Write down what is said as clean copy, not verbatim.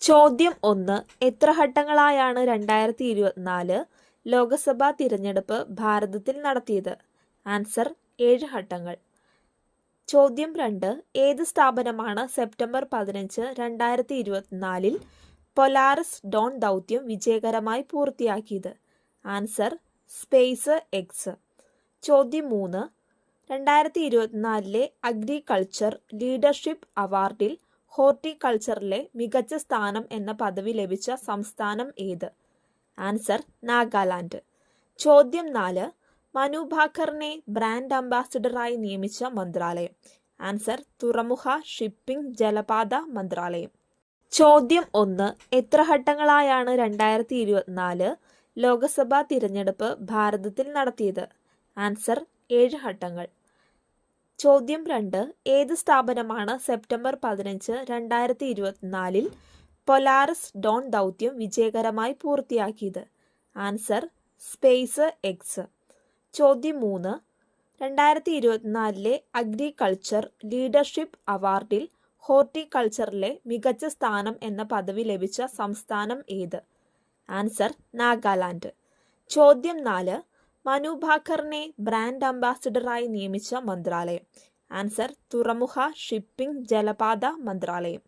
ചോദ്യം 1. എത്ര ഘട്ടങ്ങളായാണ് 2024 ലോക്സഭാ തിരഞ്ഞെടുപ്പ് ഭാരതത്തിൽ നടത്തിയത്? ആൻസർ 7 ഘട്ടങ്ങൾ. ചോദ്യം 2. ഏത് സ്ഥാപനമാണ് സെപ്റ്റംബർ 15, 2024 പൊലാറിസ് ഡോൺ ദൗത്യം വിജയകരമായി പൂർത്തിയാക്കിയത്? Answer space X. ചോദ്യം 3. 2024 അഗ്രികൾച്ചർ ലീഡർഷിപ്പ് അവാർഡിൽ ഹോർട്ടിക്കൾച്ചറിലെ മികച്ച സ്ഥാനം എന്ന പദവി ലഭിച്ച സംസ്ഥാനം ഏത്? ആൻസർ നാഗാലാൻഡ്. ചോദ്യം 4. മനു ഭാക്കറിനെ ബ്രാൻഡ് അംബാസിഡറായി നിയമിച്ച മന്ത്രാലയം? ആൻസർ തുറമുഖ, ഷിപ്പിംഗ്, ജലപാത മന്ത്രാലയം. ചോദ്യം 1. എത്ര ഘട്ടങ്ങളായാണ് 2024 ലോക്സഭാ തിരഞ്ഞെടുപ്പ് ഭാരതത്തിൽ നടത്തിയത്? ആൻസർ 7 ഘട്ടങ്ങൾ. ചോദ്യം 2. ഏത് സ്ഥാപനമാണ് സെപ്റ്റംബർ 15, 2024 പൊലാറിസ് ഡോൺ ദൗത്യം വിജയകരമായി പൂർത്തിയാക്കിയത്? Answer space X. ചോദ്യം 3. 2024 അഗ്രികൾച്ചർ ലീഡർഷിപ്പ് അവാർഡിൽ ഹോർട്ടിക്കൾച്ചറിലെ മികച്ച സ്ഥാനം എന്ന പദവി ലഭിച്ച സംസ്ഥാനം ഏത്? ആൻസർ നാഗാലാൻഡ്. ചോദ്യം 4. മനു ഭാക്കറിനെ ബ്രാൻഡ് അംബാസിഡറായി നിയമിച്ച മന്ത്രാലയം? ആൻസർ തുറമുഖ, ഷിപ്പിംഗ്, ജലപാത മന്ത്രാലയം.